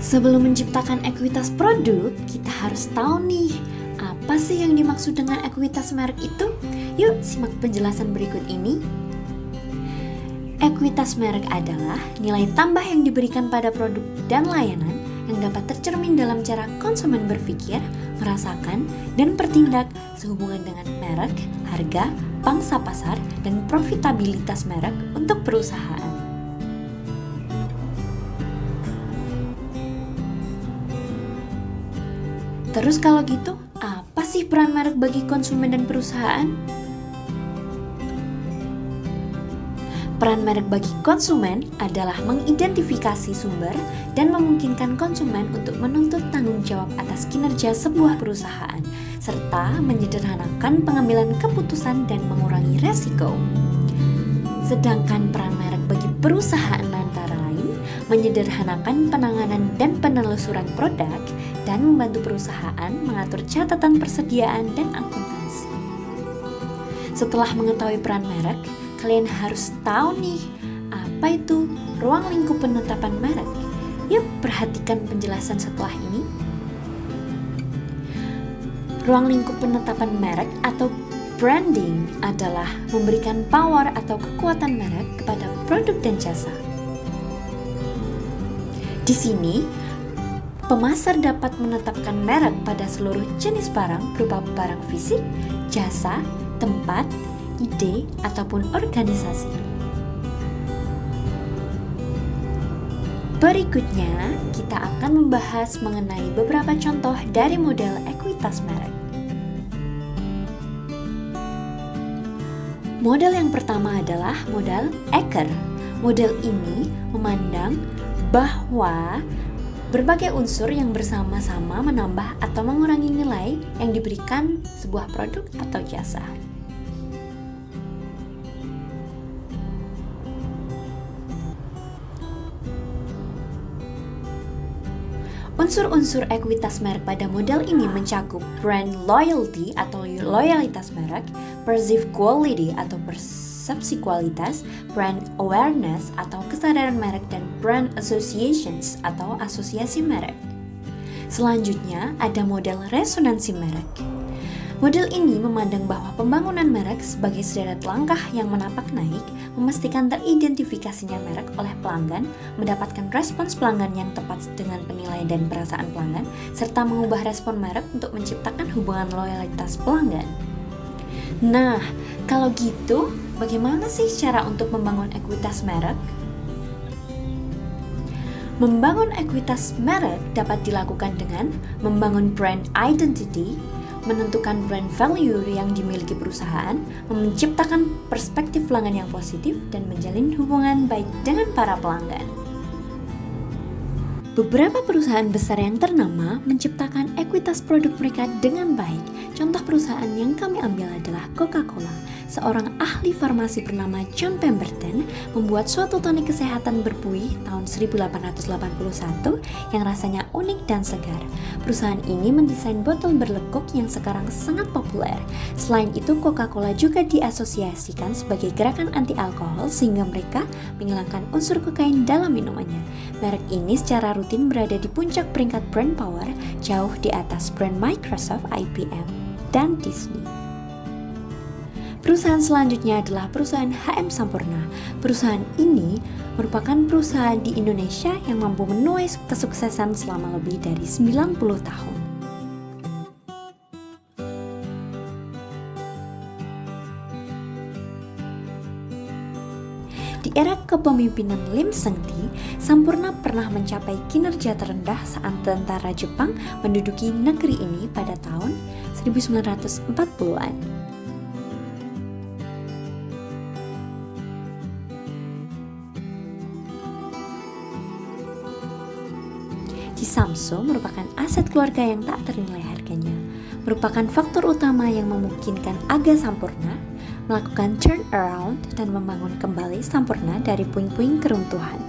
Sebelum menciptakan ekuitas produk, kita harus tahu nih, apa sih yang dimaksud dengan ekuitas merek itu? Yuk, simak penjelasan berikut ini. Ekuitas merek adalah nilai tambah yang diberikan pada produk dan layanan yang dapat tercermin dalam cara konsumen berpikir, merasakan, dan bertindak sehubungan dengan merek, harga, pangsa pasar, dan profitabilitas merek untuk perusahaan. Terus kalau gitu, apa sih peran merek bagi konsumen dan perusahaan? Peran merek bagi konsumen adalah mengidentifikasi sumber dan memungkinkan konsumen untuk menuntut tanggung jawab atas kinerja sebuah perusahaan, serta menyederhanakan pengambilan keputusan dan mengurangi resiko. Sedangkan peran merek bagi perusahaan antara lain menyederhanakan penanganan dan penelusuran produk dan membantu perusahaan mengatur catatan persediaan dan akuntansi. Setelah mengetahui peran merek, kalian harus tahu nih, apa itu ruang lingkup penetapan merek. Yuk, perhatikan penjelasan setelah ini. Ruang lingkup penetapan merek atau branding adalah memberikan power atau kekuatan merek kepada produk dan jasa. Di sini, pemasar dapat menetapkan merek pada seluruh jenis barang berupa barang fisik, jasa, tempat, ide, ataupun organisasi. Berikutnya, kita akan membahas mengenai beberapa contoh dari model ekuitas merek. Model yang pertama adalah model Eker. Model ini memandang bahwa berbagai unsur yang bersama-sama menambah atau mengurangi nilai yang diberikan sebuah produk atau jasa. Unsur-unsur ekuitas merek pada model ini mencakup brand loyalty atau loyalitas merek, perceived quality atau persepsi kualitas, brand awareness atau kesadaran merek, dan brand associations atau asosiasi merek. Selanjutnya ada model resonansi merek. Model ini memandang bahwa pembangunan merek sebagai sederet langkah yang menapak naik, memastikan teridentifikasinya merek oleh pelanggan, mendapatkan respons pelanggan yang tepat dengan penilaian dan perasaan pelanggan, serta mengubah respon merek untuk menciptakan hubungan loyalitas pelanggan. Nah, kalau gitu, bagaimana sih cara untuk membangun ekuitas merek? Membangun ekuitas merek dapat dilakukan dengan membangun brand identity, menentukan brand value yang dimiliki perusahaan, menciptakan perspektif pelanggan yang positif, dan menjalin hubungan baik dengan para pelanggan. Beberapa perusahaan besar yang ternama menciptakan ekuitas produk mereka dengan baik. Contoh perusahaan yang kami ambil adalah Coca-Cola. Seorang ahli farmasi bernama John Pemberton membuat suatu tonik kesehatan berbuih tahun 1881 yang rasanya unik dan segar. Perusahaan ini mendesain botol berlekuk yang sekarang sangat populer. Selain itu, Coca-Cola juga diasosiasikan sebagai gerakan anti alkohol sehingga mereka menghilangkan unsur kokain dalam minumannya. Merek ini secara rutin berada di puncak peringkat brand power, jauh di atas brand Microsoft, IBM, dan Disney. Perusahaan selanjutnya adalah perusahaan HM Sampurna. Perusahaan ini merupakan perusahaan di Indonesia yang mampu menuai kesuksesan selama lebih dari 90 tahun. Di era kepemimpinan Lim Sengti, Sampurna pernah mencapai kinerja terendah saat tentara Jepang menduduki negeri ini pada tahun 1940-an. Samso merupakan aset keluarga yang tak ternilai harganya, merupakan faktor utama yang memungkinkan Aga Sampurna melakukan turnaround dan membangun kembali Sampurna dari puing-puing keruntuhan.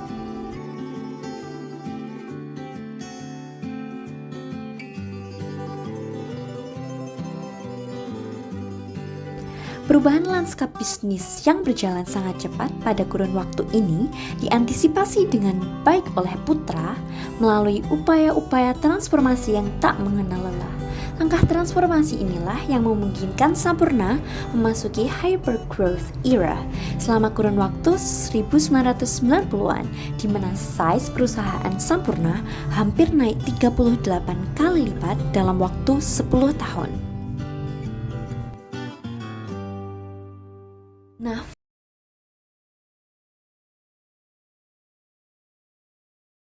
Perubahan lanskap bisnis yang berjalan sangat cepat pada kurun waktu ini diantisipasi dengan baik oleh Putra melalui upaya-upaya transformasi yang tak mengenal lelah. Langkah transformasi inilah yang memungkinkan Sampurna memasuki hypergrowth era selama kurun waktu 1990-an, di mana size perusahaan Sampurna hampir naik 38 kali lipat dalam waktu 10 tahun. Nah,